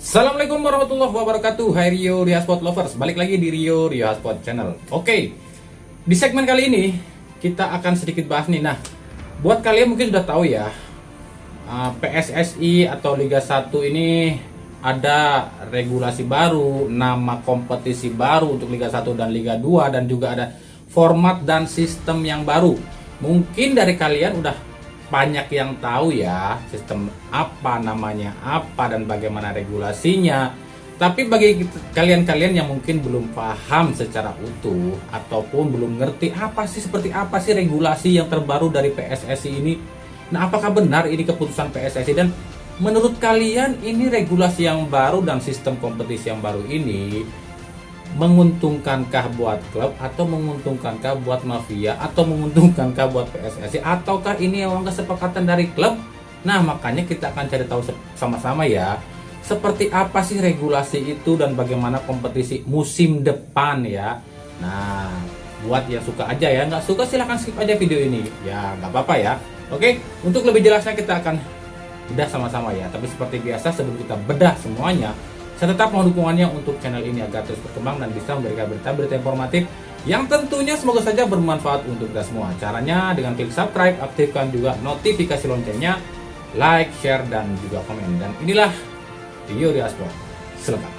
Assalamualaikum warahmatullahi wabarakatuh. Hai Rio Sport Lovers, balik lagi di Rio Sport Channel. Oke, di segmen kali ini kita akan sedikit bahas nih. Nah, buat kalian mungkin sudah tahu ya, PSSI atau Liga 1 ini ada regulasi baru, nama kompetisi baru untuk Liga 1 dan Liga 2, dan juga ada format dan sistem yang baru. Mungkin dari kalian udah banyak yang tahu ya sistem apa, namanya apa, dan bagaimana regulasinya. Tapi bagi kalian-kalian yang mungkin belum paham secara utuh ataupun belum ngerti seperti apa sih regulasi yang terbaru dari PSSI ini. Nah, apakah benar ini keputusan PSSI, dan menurut kalian ini regulasi yang baru dan sistem kompetisi yang baru ini menguntungkankah buat klub, atau menguntungkankah buat mafia, atau menguntungkankah buat PSSI, ataukah ini memang kesepakatan dari klub? Nah, makanya kita akan cari tahu sama-sama ya, seperti apa sih regulasi itu dan bagaimana kompetisi musim depan ya. Nah, buat yang suka aja ya, nggak suka silahkan skip aja video ini ya, nggak apa-apa ya. Oke, untuk lebih jelasnya kita akan bedah sama-sama ya. Tapi seperti biasa, sebelum kita bedah semuanya, saya tetap mohon dukungannya untuk channel ini agar terus berkembang dan bisa memberikan berita-berita informatif yang tentunya semoga saja bermanfaat untuk kita semua. Caranya dengan klik subscribe, aktifkan juga notifikasi loncengnya, like, share, dan juga komen. Dan inilah Rio Sport selengkapnya.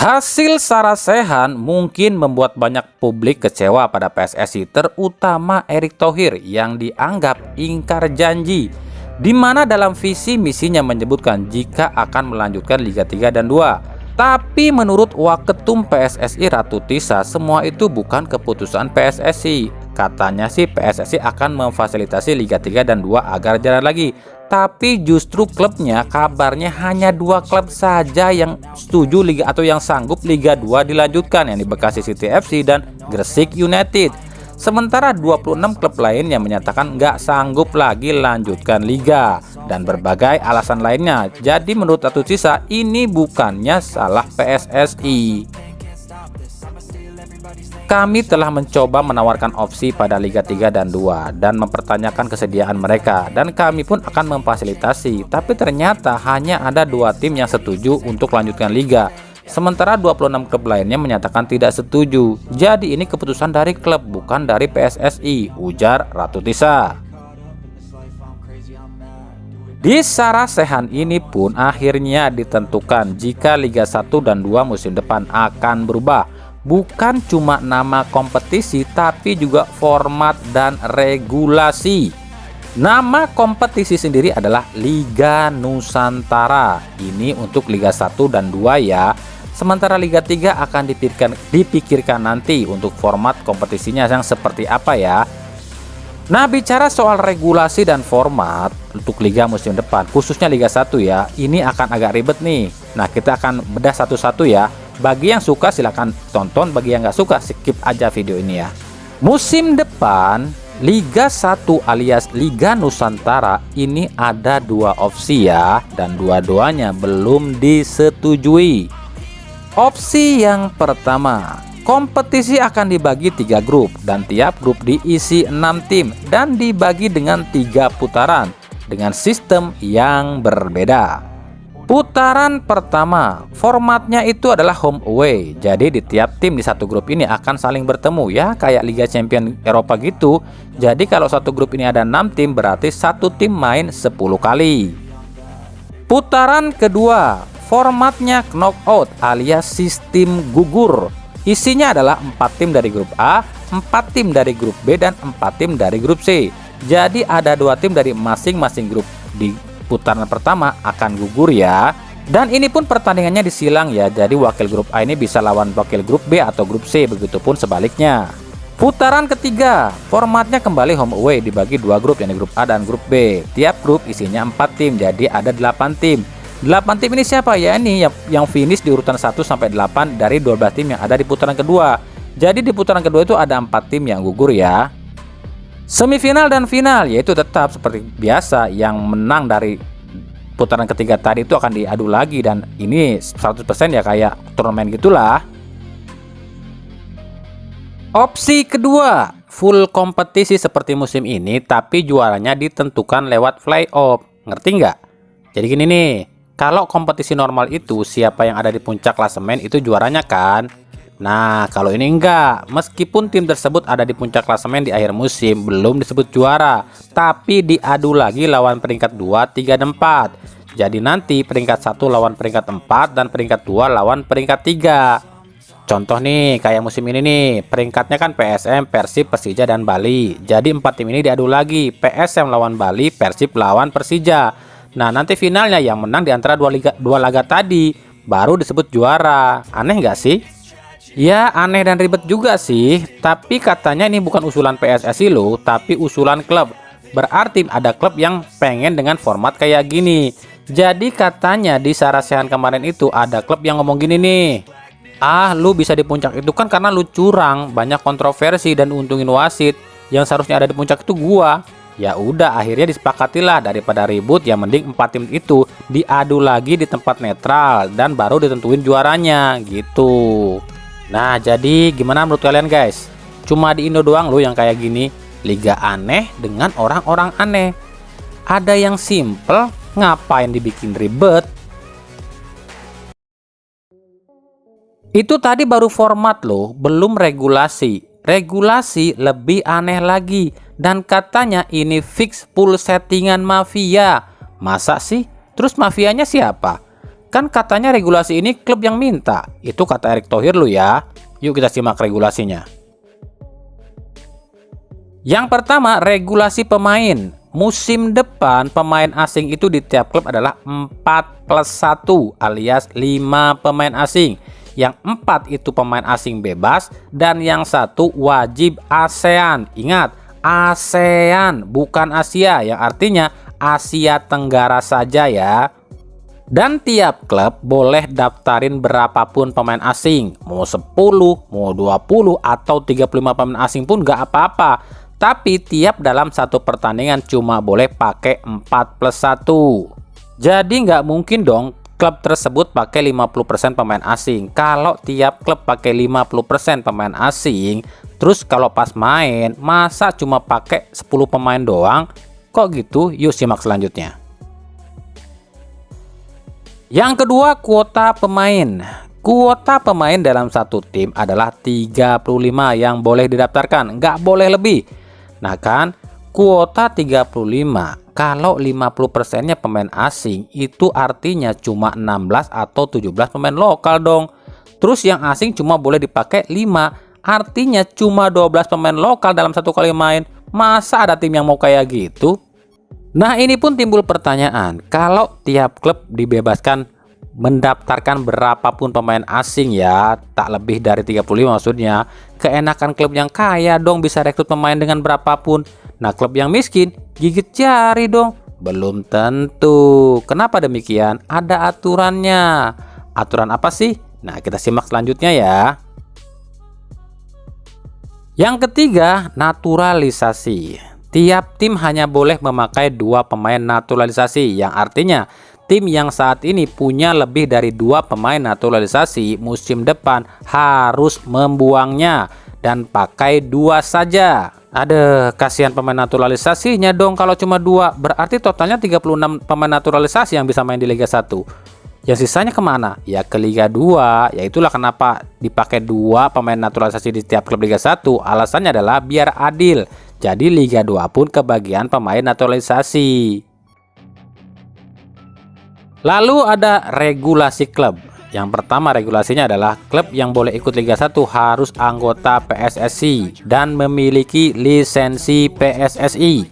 Hasil sarasehan mungkin membuat banyak publik kecewa pada PSSI, terutama Erick Thohir yang dianggap ingkar janji, di mana dalam visi misinya menyebutkan jika akan melanjutkan Liga 3 dan 2. Tapi menurut Waketum PSSI Ratu Tisa, semua itu bukan keputusan PSSI. Katanya sih PSSI akan memfasilitasi Liga 3 dan 2 agar jalan lagi. Tapi justru klubnya kabarnya hanya 2 klub saja yang setuju Liga atau yang sanggup Liga 2 dilanjutkan, yang di Bekasi City FC dan Gresik United. Sementara 26 klub lain yang menyatakan nggak sanggup lagi lanjutkan Liga dan berbagai alasan lainnya. Jadi menurut Ratu Tisa, ini bukannya salah PSSI. Kami telah mencoba menawarkan opsi pada Liga 3 dan 2 dan mempertanyakan kesediaan mereka, dan kami pun akan memfasilitasi. Tapi ternyata hanya ada 2 tim yang setuju untuk lanjutkan Liga, sementara 26 klub lainnya menyatakan tidak setuju. Jadi ini keputusan dari klub, bukan dari PSSI, ujar Ratu Tisa. Di sarasehan ini pun akhirnya ditentukan jika Liga 1 dan 2 musim depan akan berubah. Bukan cuma nama kompetisi, tapi juga format dan regulasi. Nama kompetisi sendiri adalah Liga Nusantara. Ini untuk Liga 1 dan 2 ya. Sementara Liga 3 akan dipikirkan nanti untuk format kompetisinya yang seperti apa ya. Nah, bicara soal regulasi dan format untuk Liga musim depan, khususnya Liga 1 ya, ini akan agak ribet nih. Nah, kita akan bedah satu-satu ya. Bagi yang suka silahkan tonton, bagi yang nggak suka skip aja video ini ya. Musim depan Liga 1 alias Liga Nusantara ini ada 2 opsi ya, dan dua-duanya belum disetujui. Opsi yang pertama, kompetisi akan dibagi 3 grup dan tiap grup diisi 6 tim dan dibagi dengan 3 putaran dengan sistem yang berbeda. Putaran pertama, formatnya itu adalah home away. Jadi di tiap tim di satu grup ini akan saling bertemu ya, kayak Liga Champion Eropa gitu. Jadi kalau satu grup ini ada 6 tim, berarti satu tim main 10 kali. Putaran kedua, formatnya knockout alias sistem gugur. Isinya adalah 4 tim dari grup A, 4 tim dari grup B, dan 4 tim dari grup C. Jadi ada 2 tim dari masing-masing grup di putaran pertama akan gugur ya. Dan ini pun pertandingannya disilang ya. Jadi wakil grup A ini bisa lawan wakil grup B atau grup C, begitupun sebaliknya. Putaran ketiga, formatnya kembali home away, dibagi 2 grup, yakni grup A dan grup B. Tiap grup isinya 4 tim, jadi ada 8 tim. 8 tim ini siapa ya? Ini yang finish di urutan 1 sampai 8 dari 12 tim yang ada di putaran kedua. Jadi di putaran kedua itu ada 4 tim yang gugur ya. Semifinal dan final yaitu tetap seperti biasa, yang menang dari putaran ketiga tadi itu akan diadu lagi, dan ini 100% ya kayak turnamen gitulah. Opsi kedua, full kompetisi seperti musim ini tapi juaranya ditentukan lewat playoff. Ngerti nggak? Jadi gini nih, kalau kompetisi normal itu siapa yang ada di puncak klasemen itu juaranya kan? Nah, kalau ini enggak. Meskipun tim tersebut ada di puncak klasemen di akhir musim, belum disebut juara, tapi diadu lagi lawan peringkat 2, 3, dan 4. Jadi nanti peringkat 1 lawan peringkat 4 dan peringkat 2 lawan peringkat 3. Contoh nih, kayak musim ini nih, peringkatnya kan PSM, Persib, Persija, dan Bali. Jadi 4 tim ini diadu lagi, PSM lawan Bali, Persib lawan Persija. Nah, nanti finalnya yang menang di antara dua laga tadi, baru disebut juara. Aneh nggak sih? Ya, aneh dan ribet juga sih, tapi katanya ini bukan usulan PSSI loh, tapi usulan klub. Berarti ada klub yang pengen dengan format kayak gini. Jadi katanya di Sarasehan kemarin itu ada klub yang ngomong gini nih. Ah, lu bisa di puncak itu kan karena lu curang, banyak kontroversi dan untungin wasit. Yang seharusnya ada di puncak itu gua. Ya udah, akhirnya disepakatilah, daripada ribut ya mending 4 tim itu diadu lagi di tempat netral dan baru ditentuin juaranya gitu. Nah, jadi gimana menurut kalian guys? Cuma di Indo doang loh yang kayak gini, liga aneh dengan orang-orang aneh. Ada yang simple, ngapain dibikin ribet? Itu tadi baru format loh, belum regulasi. Regulasi lebih aneh lagi, dan katanya ini fix full settingan mafia. Masa sih? Terus mafianya siapa? Kan katanya regulasi ini klub yang minta. Itu kata Erick Thohir lo ya. Yuk kita simak regulasinya. Yang pertama, regulasi pemain. Musim depan pemain asing itu di tiap klub adalah 4+1 alias 5 pemain asing. Yang 4 itu pemain asing bebas dan yang 1 wajib ASEAN. Ingat, ASEAN bukan Asia, yang artinya Asia Tenggara saja ya. Dan tiap klub boleh daftarin berapapun pemain asing, mau 10, mau 20, atau 35 pemain asing pun gak apa-apa. Tapi tiap dalam satu pertandingan cuma boleh pakai 4+1. Jadi nggak mungkin dong klub tersebut pakai 50% pemain asing. Kalau tiap klub pakai 50% pemain asing, terus kalau pas main masa cuma pakai 10 pemain doang? Kok gitu? Yuk simak selanjutnya. Yang kedua, kuota pemain. Kuota pemain dalam satu tim adalah 35 yang boleh didaftarkan, nggak boleh lebih. Nah kan, kuota 35, kalau 50%-nya pemain asing, itu artinya cuma 16 atau 17 pemain lokal dong. Terus yang asing cuma boleh dipakai 5, artinya cuma 12 pemain lokal dalam satu kali main. Masa ada tim yang mau kayak gitu? Nah, ini pun timbul pertanyaan, kalau tiap klub dibebaskan mendaftarkan berapapun pemain asing ya, tak lebih dari 35 maksudnya, keenakan klub yang kaya dong bisa rekrut pemain dengan berapapun. Nah, klub yang miskin gigit jari dong. Belum tentu. Kenapa demikian? Ada aturannya. Aturan apa sih? Nah, kita simak selanjutnya ya. Yang ketiga, naturalisasi. Tiap tim hanya boleh memakai 2 pemain naturalisasi, yang artinya tim yang saat ini punya lebih dari 2 pemain naturalisasi musim depan harus membuangnya dan pakai 2 saja. Ada kasihan pemain naturalisasinya dong kalau cuma 2. Berarti totalnya 36 pemain naturalisasi yang bisa main di Liga 1. Yang sisanya kemana? Ya ke Liga 2. Ya itulah kenapa dipakai 2 pemain naturalisasi di setiap klub Liga 1. Alasannya adalah biar adil. Jadi Liga 2 pun kebagian pemain naturalisasi. Lalu ada regulasi klub. Yang pertama regulasinya adalah klub yang boleh ikut Liga 1 harus anggota PSSI dan memiliki lisensi PSSI.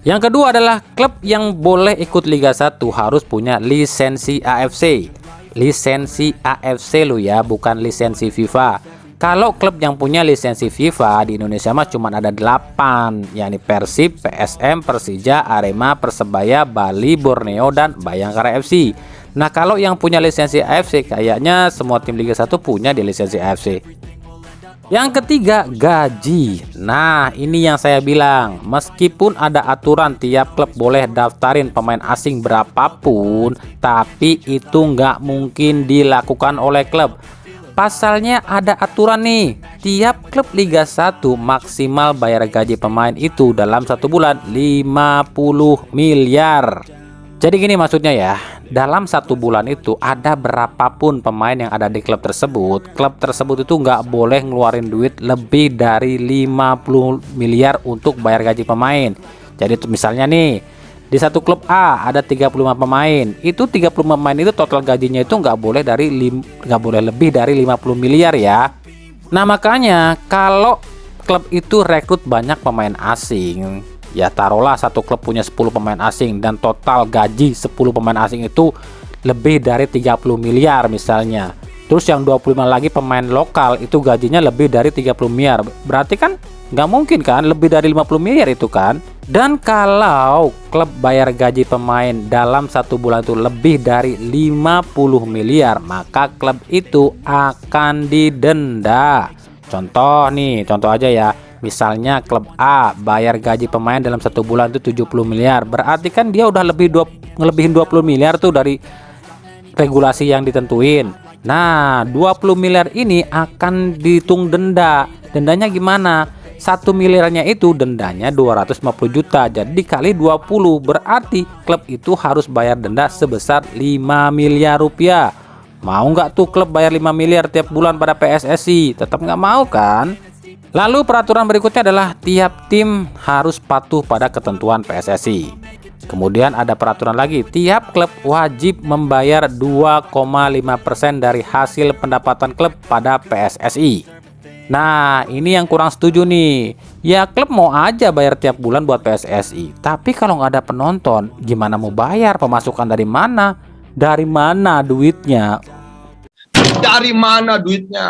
Yang kedua adalah klub yang boleh ikut Liga 1 harus punya lisensi AFC. Lisensi AFC lo ya, bukan lisensi FIFA. Kalau klub yang punya lisensi FIFA di Indonesia mah cuma ada 8, yakni Persib, PSM, Persija, Arema, Persebaya, Bali, Borneo, dan Bayangkara FC. Nah, kalau yang punya lisensi AFC kayaknya semua tim Liga 1 punya di lisensi AFC. Yang ketiga, gaji. Nah, ini yang saya bilang, meskipun ada aturan tiap klub boleh daftarin pemain asing berapapun, tapi itu nggak mungkin dilakukan oleh klub. Pasalnya ada aturan nih, tiap klub Liga 1 maksimal bayar gaji pemain itu dalam 1 bulan 50 miliar. Jadi gini maksudnya ya, dalam 1 bulan itu ada berapapun pemain yang ada di klub tersebut itu nggak boleh ngeluarin duit lebih dari 50 miliar untuk bayar gaji pemain. Jadi misalnya nih, di satu klub A ada 35 pemain, itu 35 pemain itu total gajinya itu nggak boleh lebih dari 50 miliar ya. Nah makanya kalau klub itu rekrut banyak pemain asing, ya taruhlah satu klub punya 10 pemain asing dan total gaji 10 pemain asing itu lebih dari 30 miliar misalnya. Terus yang 25 lagi pemain lokal itu gajinya lebih dari 30 miliar. Berarti kan nggak mungkin kan lebih dari 50 miliar itu kan. Dan kalau klub bayar gaji pemain dalam 1 bulan itu lebih dari 50 miliar, maka klub itu akan didenda. Contoh aja ya. Misalnya klub A bayar gaji pemain dalam 1 bulan itu 70 miliar. Berarti kan dia udah ngelebihin 20 miliar tuh dari regulasi yang ditentuin. Nah, 20 miliar ini akan dihitung denda. Dendanya gimana? 1 miliarnya itu dendanya 250 juta. Jadi dikali 20 berarti klub itu harus bayar denda sebesar 5 miliar rupiah. Mau nggak tuh klub bayar 5 miliar tiap bulan pada PSSI? Tetap nggak mau kan? Lalu peraturan berikutnya adalah tiap tim harus patuh pada ketentuan PSSI. Kemudian ada peraturan lagi, tiap klub wajib membayar 2,5% dari hasil pendapatan klub pada PSSI. Nah, ini yang kurang setuju nih. Ya klub mau aja bayar tiap bulan buat PSSI, tapi kalau nggak ada penonton, gimana mau bayar? Pemasukan dari mana? Dari mana duitnya? Dari mana duitnya?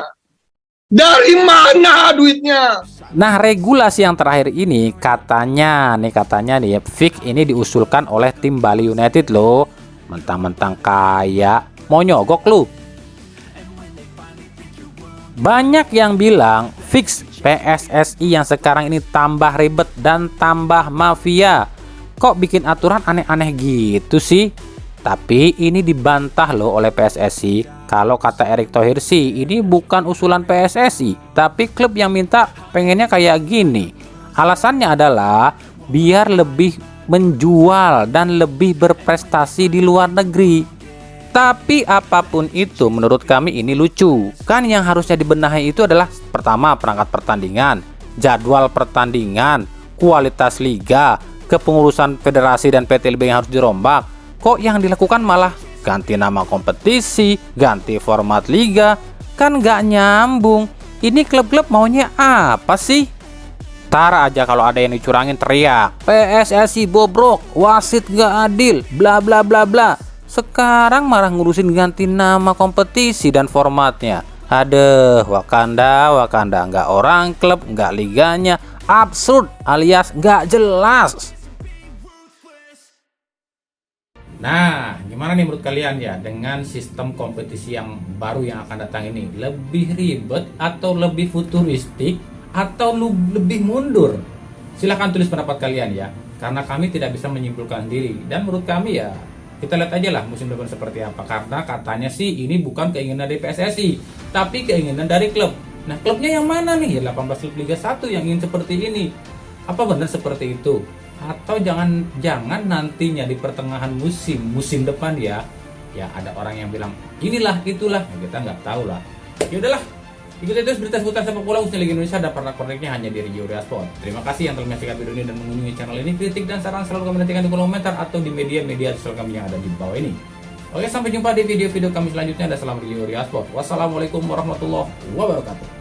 Dari mana duitnya? Nah, regulasi yang terakhir ini katanya nih fix ini diusulkan oleh tim Bali United loh. Mentang-mentang kaya, mau nyogok lu. Banyak yang bilang fix PSSI yang sekarang ini tambah ribet dan tambah mafia. Kok bikin aturan aneh-aneh gitu sih? Tapi ini dibantah loh oleh PSSI. Kalau kata Erick Thohir sih ini bukan usulan PSSI, tapi klub yang minta pengennya kayak gini. Alasannya adalah biar lebih menjual dan lebih berprestasi di luar negeri. Tapi apapun itu menurut kami ini lucu. Kan yang harusnya dibenahi itu adalah pertama perangkat pertandingan, jadwal pertandingan, kualitas liga, kepengurusan federasi dan PT LIBA yang harus dirombak. Kok yang dilakukan malah ganti nama kompetisi, ganti format liga? Kan nggak nyambung. Ini klub-klub maunya apa sih? Tar aja kalau ada yang dicurangin teriak, PSSI bobrok, wasit nggak adil, bla bla bla bla. Sekarang malah ngurusin ganti nama kompetisi dan formatnya. Aduh, Wakanda, nggak orang klub, nggak liganya, absurd alias nggak jelas. Nah, gimana nih menurut kalian ya dengan sistem kompetisi yang baru yang akan datang ini? Lebih ribet atau lebih futuristik atau lebih mundur? Silahkan tulis pendapat kalian ya, karena kami tidak bisa menyimpulkan sendiri. Dan menurut kami ya, kita lihat aja lah musim depan seperti apa. Karena katanya sih ini bukan keinginan dari PSSI, tapi keinginan dari klub. Nah, klubnya yang mana nih? Ya 18 klub Liga 1 yang ingin seperti ini. Apa benar seperti itu? Atau jangan nantinya di pertengahan musim depan ya ada orang yang bilang inilah itulah, ya, kita nggak tahu lah. Ya udahlah, ikuti terus berita seputar sepak bola khususnya Liga Indonesia dan pernak-perniknya hanya di Rio Sport. Terima kasih yang telah menyaksikan video ini dan mengunjungi channel ini. Kritik dan saran selalu kami nantikan di kolom komentar atau di media sosial kami yang ada di bawah ini. Oke, sampai jumpa di video-video kami selanjutnya. Dan salam Rio Sport. Wassalamualaikum warahmatullahi wabarakatuh.